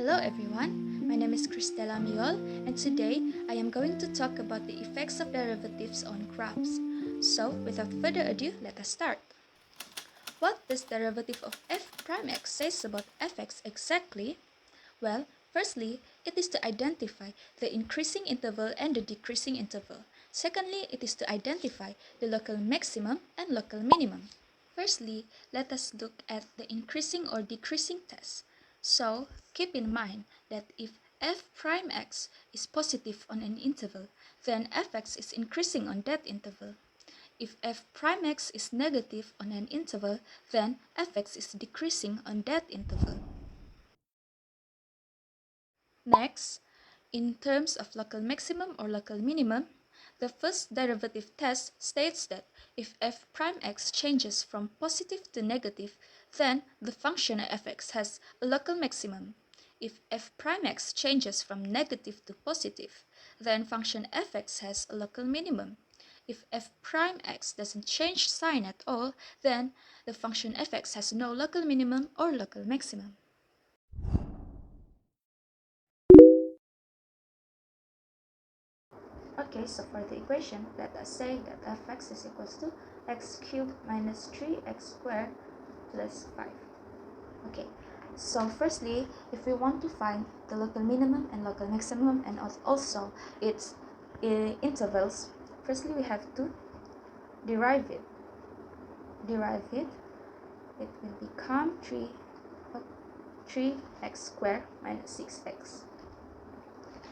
Hello everyone, my name is Chrystella Miol, and today I am going to talk about the effects of derivatives on graphs. So without further ado, let us start. What does derivative of f prime x says about fx exactly? Well, firstly, it is to identify the increasing interval and the decreasing interval. Secondly, it is to identify the local maximum and local minimum. Firstly, let us look at the increasing or decreasing test. So, keep in mind that if f prime x is positive on an interval, then fx is increasing on that interval. If f prime x is negative on an interval, then fx is decreasing on that interval. Next, in terms of local maximum or local minimum, the first derivative test states that if f prime x changes from positive to negative, then the function fx has a local maximum. If f prime x changes from negative to positive, then function fx has a local minimum. If f prime x doesn't change sign at all, then the function fx has no local minimum or local maximum. Okay, so for the equation, let us say that fx is equals to x cubed minus 3x squared plus 5. Okay, so firstly, if we want to find the local minimum and local maximum and also its intervals, firstly we have to derive it. It will become 3x squared minus 6x.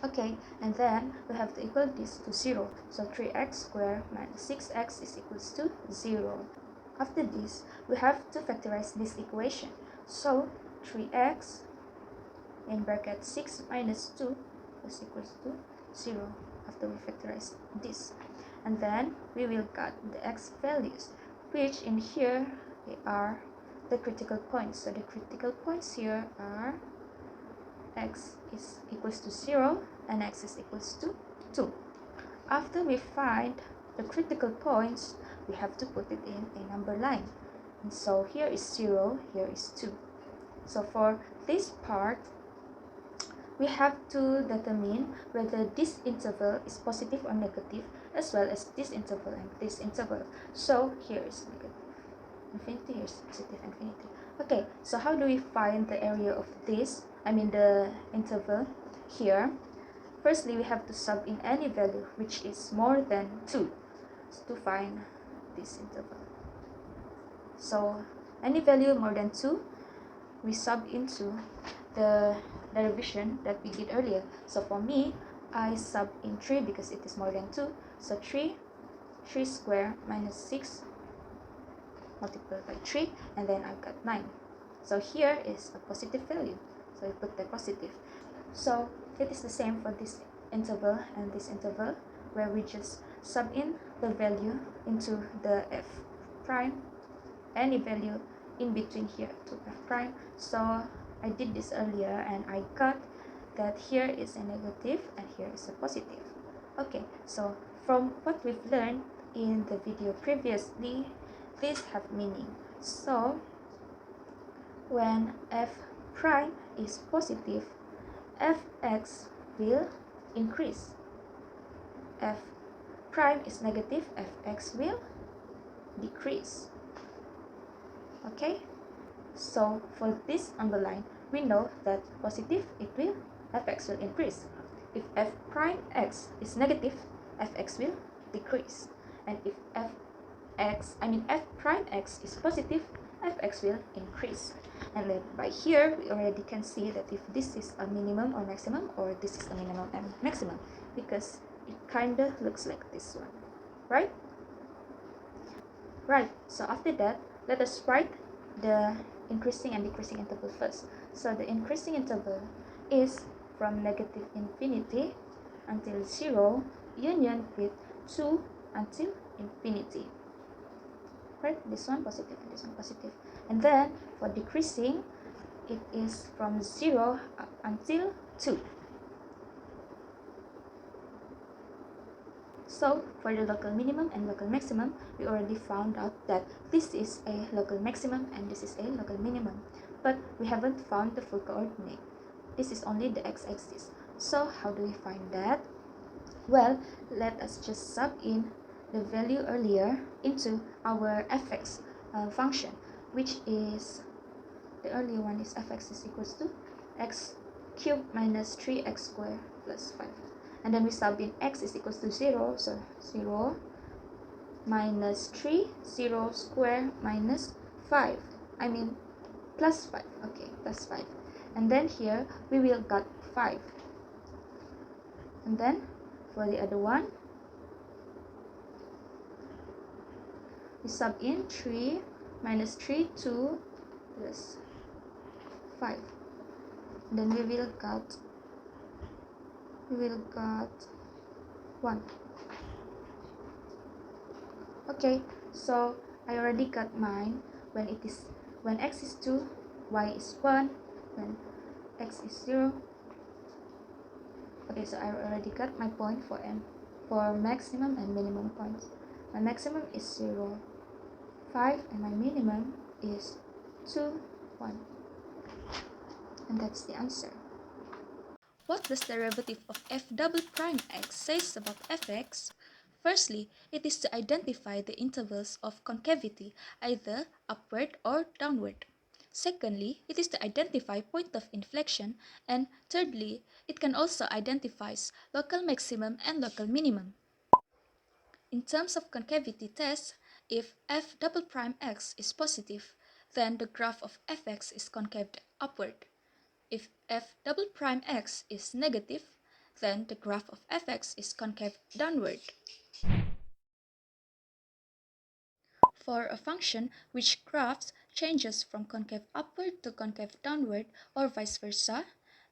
Okay, and then we have to equal this to 0. So 3x squared minus 6x is equals to 0. After this, we have to factorize this equation. So 3x in bracket 6 minus 2 is equals to 0 after we factorize this. And then we will get the x values, which in here they are the critical points. So the critical points here are x is equals to 0 and x is equals to 2. After we find the critical points, we have to put it in a number line. And so here is 0, here is 2. So for this part, we have to determine whether this interval is positive or negative, as well as this interval and this interval. So here is negative infinity, here is positive infinity. Okay, so how do we find the area of this? The interval here. Firstly, we have to sub in any value which is more than 2 to find this interval. So any value more than 2, we sub into the derivation that we did earlier. So for me, I sub in 3 because it is more than 2. So 3 squared minus 6 multiplied by 3, and then I've got 9. So here is a positive value. So we put the positive. So it is the same for this interval and this interval, where we just sub in the value into the f prime, any value in between here to f prime. So I did this earlier and I got that here is a negative and here is a positive. Okay, so from what we've learned in the video previously, these have meaning. So when f prime is positive, fx will increase. F prime is negative, fx will decrease. Okay, so for this on the line, we know that positive, fx will increase. If f prime x is negative, fx will decrease. And if f prime x is positive, fx will increase. And then by here, we already can see that if this is a minimum or maximum, or this is a minimum and maximum, because it kind of looks like this one, right? Right, so after that, let us write the increasing and decreasing interval first. So the increasing interval is from negative infinity until 0, union with 2 until infinity. Right, this one positive and this one positive. And then for decreasing, it is from 0 up until 2. So for the local minimum and local maximum, we already found out that this is a local maximum and this is a local minimum, but we haven't found the full coordinate. this is only the x-axis. So how do we find that? Well, let us just sub in the value earlier into our fx function, which is, the earlier one is fx is equals to x cubed minus 3x squared plus 5. And then we sub in x is equals to 0, so 0 minus 3, 0 square minus 5. I mean plus 5, okay, plus 5. And then here we will get 5. And then for the other one, we sub in 3 minus 3, 2 plus 5. And then we will get 1. Okay, so I already got mine when x is 2, y is 1, when x is 0. Okay, so I already got my point for maximum and minimum points. My maximum is 0, 5, and my minimum is 2, 1. And that's the answer. What does the derivative of f double prime x says about fx? Firstly, it is to identify the intervals of concavity, either upward or downward. Secondly, it is to identify point of inflection. And thirdly, it can also identify local maximum and local minimum. In terms of concavity test, if f double prime x is positive, then the graph of fx is concaved upward. If f double prime x is negative, then the graph of fx is concave downward. For a function which graphs changes from concave upward to concave downward or vice versa,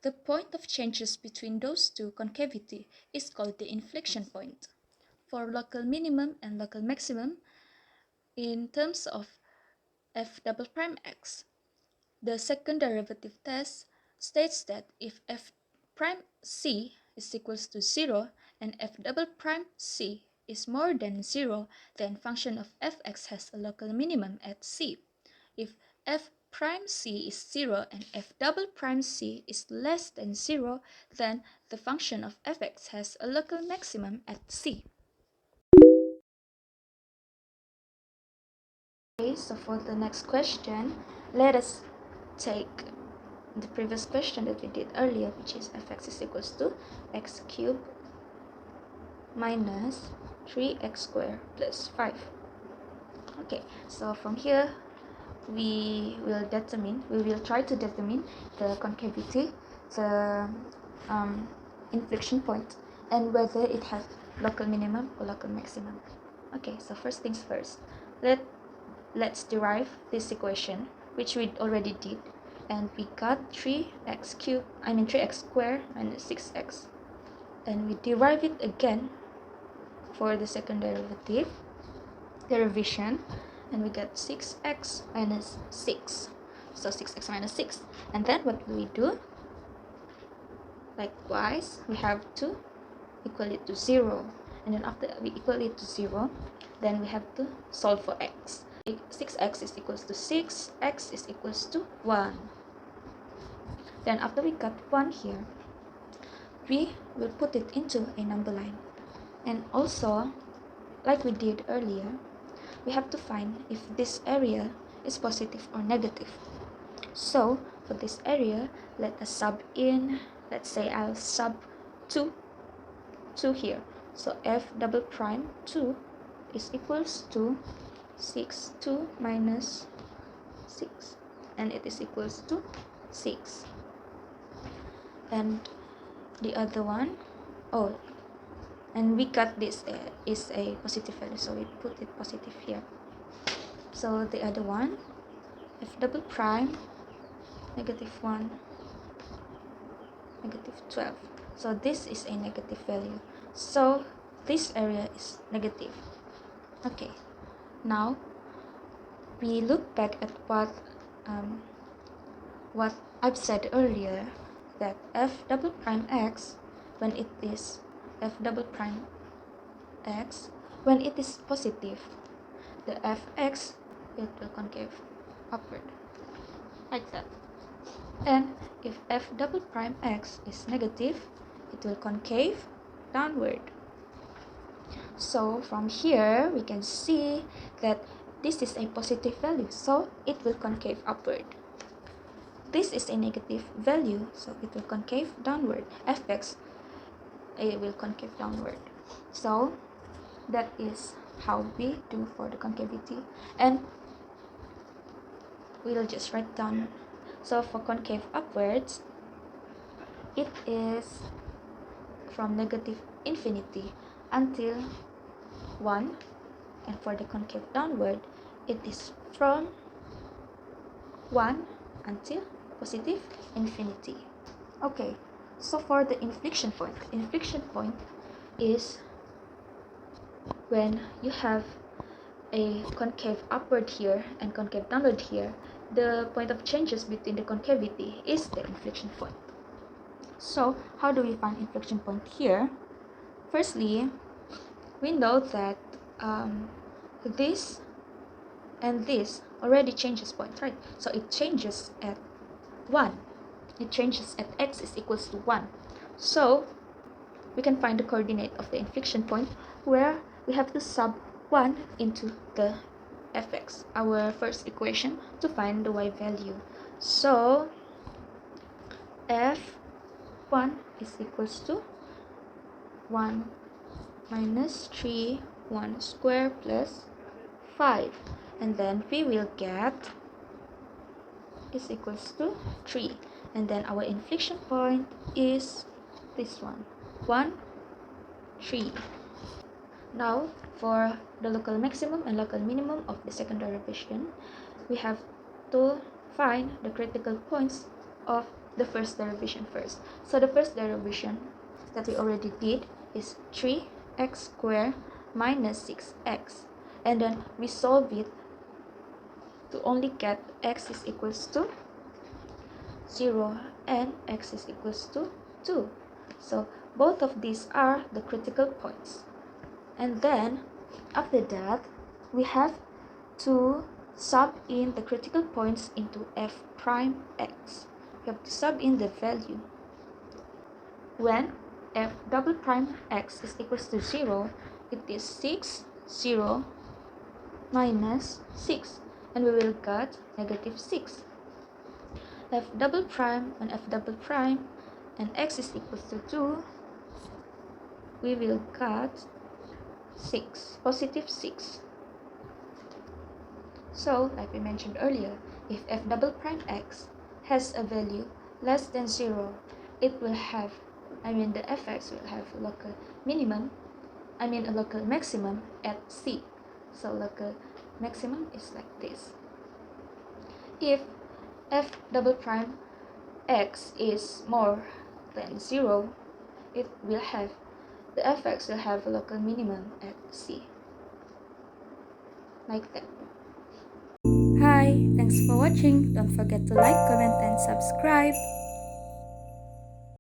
the point of changes between those two concavity is called the inflection point. For local minimum and local maximum, in terms of f double prime x, the second derivative test states that if f prime c is equals to 0 and f double prime c is more than 0, then function of fx has a local minimum at c. If f prime c is 0 and f double prime c is less than 0, then the function of fx has a local maximum at c. Okay, so for the next question, let us take the previous question that we did earlier, which is fx is equals to x cubed minus 3x squared plus 5. Okay, so from here we will try to determine the concavity, the inflection point, and whether it has local minimum or local maximum. Okay, so first things first, let's derive this equation, which we already did, and we got 3x squared minus 6x, and we derive it again for the second derivative, the revision, and we get 6x minus 6, so 6x minus 6. And then what do we do? Likewise, we have to equal it to 0, and then after we equal it to 0, then we have to solve for x. 6x is equals to 6, x is equals to 1. Then after we got 1 here, we will put it into a number line. And also, like we did earlier, we have to find if this area is positive or negative. So for this area, let us sub in, let's say I'll sub 2 here. So f double prime 2 is equals to 2 minus 6, and it is equals to 6. And the other one, and we got this is a positive value, so we put it positive here. So the other one, f double prime negative 1, negative 12. So this is a negative value, so this area is negative. Okay, now we look back at what I've said earlier, that f double prime x, when it is f double prime x, when it is positive, the fx, it will concave upward, like that. And if f double prime x is negative, it will concave downward. So from here, we can see that this is a positive value, so it will concave upward. This is a negative value, so it will concave downward. Fx, it will concave downward. So that is how we do for the concavity, and we'll just write down. So for concave upwards, it is from negative infinity until 1, and for the concave downward, it is from 1 until positive infinity. Okay, so for the inflection point is when you have a concave upward here and concave downward here. The point of changes between the concavity is the inflection point. So how do we find inflection point here? Firstly, we know that this and this already changes point, right? So it changes at 1. It changes at x is equals to 1. So we can find the coordinate of the inflection point, where we have to sub 1 into the fx, our first equation, to find the y value. So f1 is equals to 1 minus 3 1 square plus 5, and then we will get is equals to 3, and then our inflection point is this one, 1 3. Now for the local maximum and local minimum of the second derivation, we have to find the critical points of the first derivation first. So the first derivation that we already did is 3x squared minus 6x, and then we solve it to only get x is equals to 0 and x is equals to 2. So both of these are the critical points. And then after that, we have to sub in the critical points into f prime x. We have to sub in the value. When f double prime x is equals to 0, it is 6, 0 minus 6, and we will get negative 6. F double prime and f double prime and x is equals to 2, we will get 6, positive 6. So, like we mentioned earlier, if f double prime x has a value less than 0, it will have, the fx will have a local minimum, a local maximum at c. So local maximum is like this. If f double prime x is more than 0, it will have, the fx will have a local minimum at c. Like that. Hi, thanks for watching. Don't forget to like, comment, and subscribe.